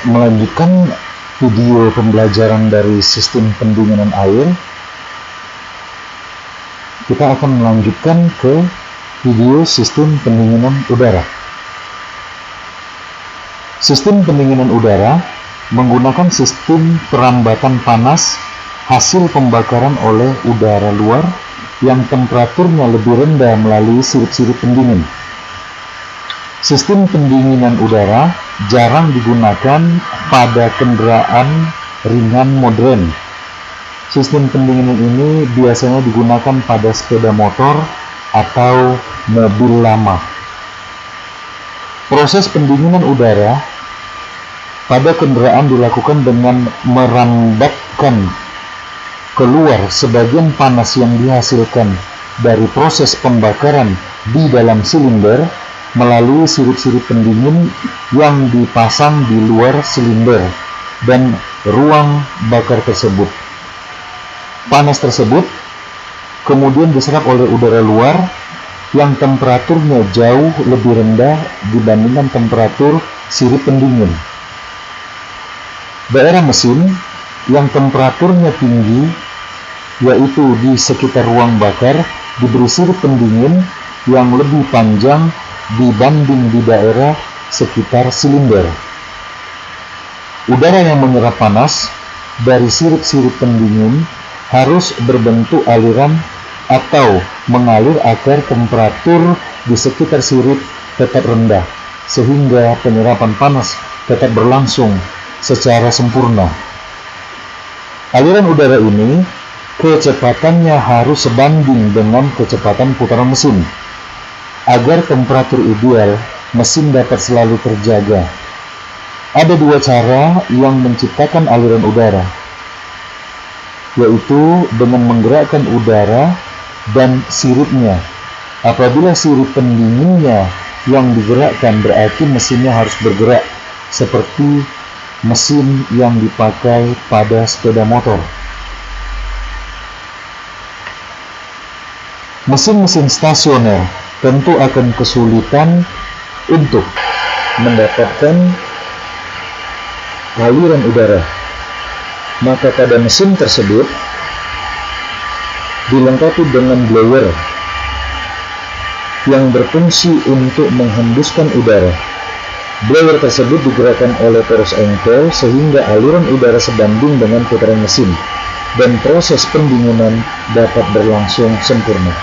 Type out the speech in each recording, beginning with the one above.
melanjutkan video pembelajaran dari sistem pendinginan air, kita akan melanjutkan ke video sistem pendinginan udara. Sistem pendinginan udara menggunakan sistem perambatan panas hasil pembakaran oleh udara luar yang temperaturnya lebih rendah melalui sirip-sirip pendingin. Sistem pendinginan udara jarang digunakan pada kendaraan ringan modern. Sistem pendinginan ini biasanya digunakan pada sepeda motor atau mobil lama. Proses pendinginan udara pada kendaraan dilakukan dengan merambatkan keluar sebagian panas yang dihasilkan dari proses pembakaran di dalam silinder melalui sirip-sirip pendingin yang dipasang di luar silinder dan ruang bakar tersebut. Panas tersebut kemudian diserap oleh udara luar yang temperaturnya jauh lebih rendah dibandingkan temperatur sirip pendingin. Daerah mesin yang temperaturnya tinggi, yaitu di sekitar ruang bakar, diberi sirip pendingin yang lebih panjang dibanding di daerah sekitar silinder. Udara yang menyerap panas dari sirip-sirip pendingin harus berbentuk aliran atau mengalir agar temperatur di sekitar sirip tetap rendah, sehingga penyerapan panas tetap berlangsung secara sempurna. Aliran udara ini kecepatannya harus sebanding dengan kecepatan putaran mesin agar temperatur ideal mesin dapat selalu terjaga. Ada dua cara yang menciptakan aliran udara, yaitu dengan menggerakkan udara dan siripnya. Apabila sirip pendinginnya yang digerakkan, berarti mesinnya harus bergerak seperti mesin yang dipakai pada sepeda motor. Mesin-mesin stasioner tentu akan kesulitan untuk mendapatkan aliran udara. Maka pada mesin tersebut dilengkapi dengan blower yang berfungsi untuk menghembuskan udara. Blower tersebut digerakkan oleh poros engkel sehingga aliran udara sebanding dengan putaran mesin dan proses pendinginan dapat berlangsung sempurna.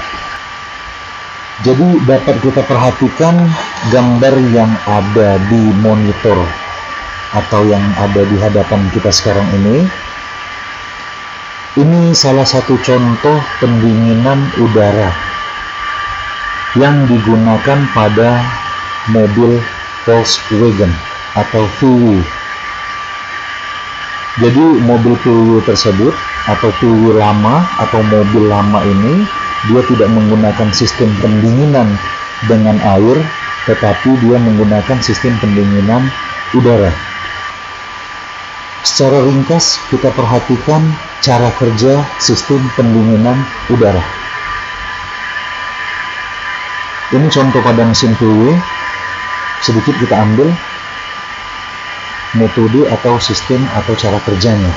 Jadi dapat kita perhatikan gambar yang ada di monitor atau yang ada di hadapan kita sekarang ini. Ini salah satu contoh pendinginan udara yang digunakan pada mobil Volkswagen atau VW. Jadi mobil VW tersebut atau VW lama atau mobil lama ini dia tidak menggunakan sistem pendinginan dengan air, tetapi dia menggunakan sistem pendinginan udara. Secara ringkas kita perhatikan cara kerja sistem pendinginan udara. Ini contoh pada mesin VW. Sedikit kita ambil metode atau sistem atau cara kerjanya.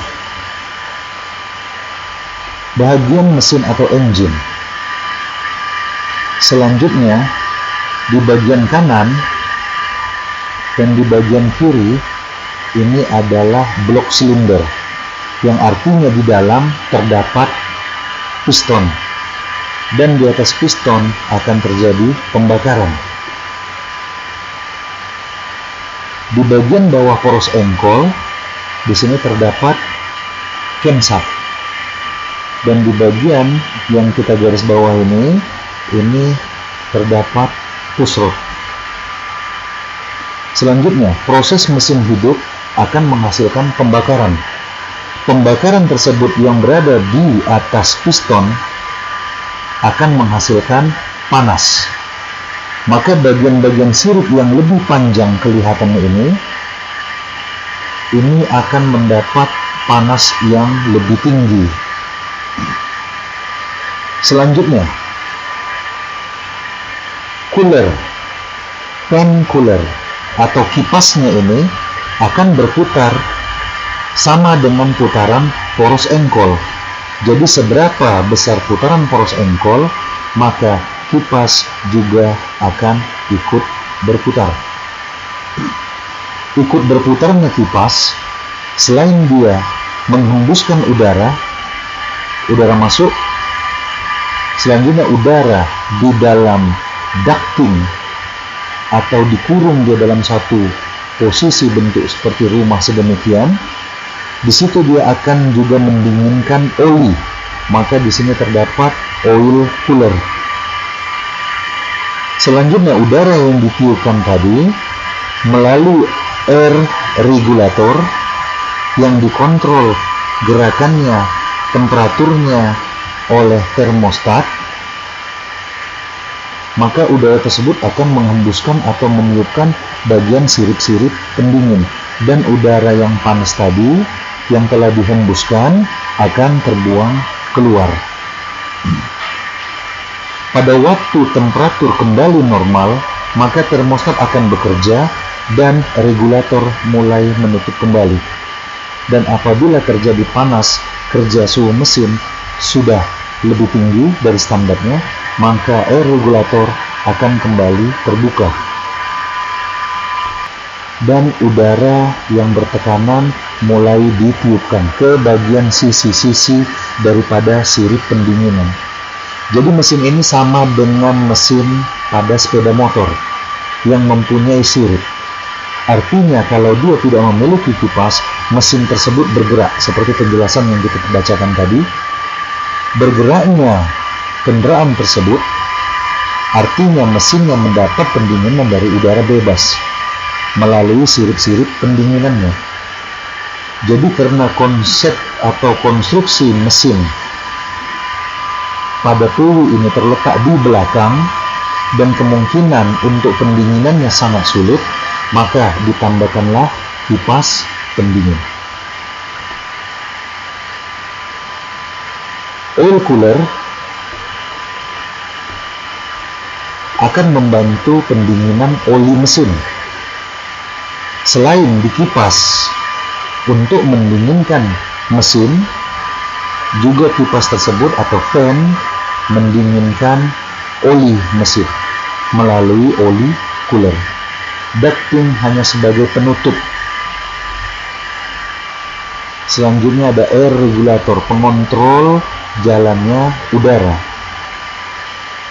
Bagian mesin atau engine. Selanjutnya di bagian kanan dan di bagian kiri ini adalah blok silinder, yang artinya di dalam terdapat piston, dan di atas piston akan terjadi pembakaran. Di bagian bawah poros engkol, di sini terdapat camshaft, dan di bagian yang kita garis bawah ini terdapat pushrod. Selanjutnya, proses mesin hidup akan menghasilkan pembakaran. Pembakaran tersebut yang berada di atas piston akan menghasilkan panas. Maka bagian-bagian sirip yang lebih panjang kelihatannya ini akan mendapat panas yang lebih tinggi. Selanjutnya, cooler, fan cooler atau kipasnya ini akan berputar sama dengan putaran poros engkol. Jadi seberapa besar putaran poros engkol, maka kipas juga akan ikut berputar. Ikut berputarnya kipas, selain dia menghembuskan udara masuk, selanjutnya udara di dalam ducting atau dikurung dia dalam satu posisi bentuk seperti rumah sedemikian. Di situ dia akan juga mendinginkan oli, maka di sini terdapat oil cooler. Selanjutnya udara yang ditiupkan tadi melalui air regulator yang dikontrol gerakannya, temperaturnya oleh termostat, maka udara tersebut akan menghembuskan atau meniupkan bagian sirip-sirip pendingin, dan udara yang panas tadi yang telah dihembuskan akan terbuang keluar. Pada waktu temperatur kembali normal, maka termostat akan bekerja dan regulator mulai menutup kembali. Dan apabila terjadi panas, kerja suhu mesin sudah lebih tinggi dari standarnya, maka air regulator akan kembali terbuka. Dan udara yang bertekanan mulai ditiupkan ke bagian sisi-sisi daripada sirip pendinginan. Jadi mesin ini sama dengan mesin pada sepeda motor yang mempunyai sirip. Artinya kalau dia tidak memiliki kipas, mesin tersebut bergerak seperti penjelasan yang kita bacakan tadi. Bergeraknya kendaraan tersebut artinya mesinnya mendapat pendinginan dari udara bebas melalui sirip-sirip pendinginannya. Jadi karena konsep atau konstruksi mesin pada peluru ini terletak di belakang dan kemungkinan untuk pendinginannya sangat sulit, maka ditambahkanlah kipas pendingin. Oil cooler akan membantu pendinginan oli mesin. Selain dikipas untuk mendinginkan mesin, juga kipas tersebut atau fan mendinginkan oli mesin melalui oli cooler. Ducting hanya sebagai penutup. Selanjutnya ada air regulator, pengontrol jalannya udara.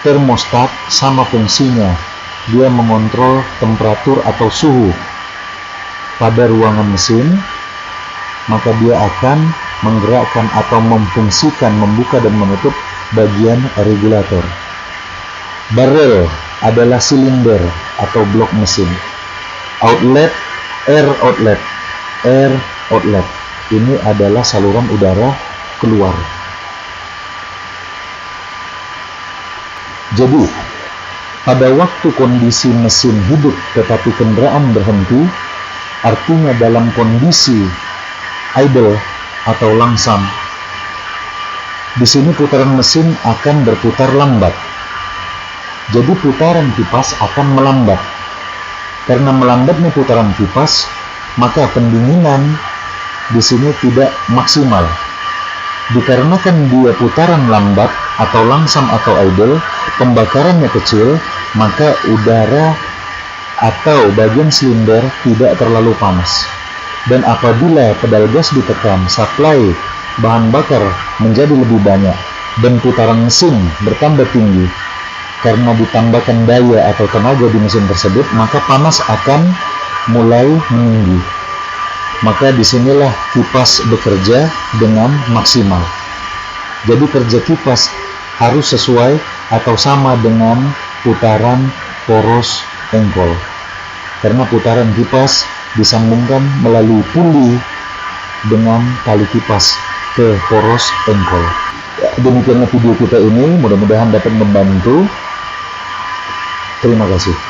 Termostat sama fungsinya, dia mengontrol temperatur atau suhu pada ruangan mesin, maka dia akan menggerakkan atau memfungsikan membuka dan menutup bagian regulator. Barrel adalah silinder atau blok mesin. Outlet, air outlet. Ini adalah saluran udara keluar. Jadi, pada waktu kondisi mesin hidup tetapi kendaraan berhenti, artinya dalam kondisi idle atau langsam, di sini putaran mesin akan berputar lambat. Jadi putaran kipas akan melambat. Karena melambatnya putaran kipas, maka pendinginan di sini tidak maksimal. Dikarenakan dia putaran lambat atau langsam atau idle, pembakarannya kecil, maka udara atau bagian silinder tidak terlalu panas. Dan apabila pedal gas ditekan, suplai bahan bakar menjadi lebih banyak dan putaran mesin bertambah tinggi karena ditambahkan daya atau tenaga di mesin tersebut, maka panas akan mulai meninggi. Maka disinilah kipas bekerja dengan maksimal. Jadi kerja kipas harus sesuai atau sama dengan putaran poros engkol. Karena putaran kipas disambungkan melalui puli dengan tali kipas ke poros engkol. Demikianlah video kita ini, mudah-mudahan dapat membantu. Terima kasih.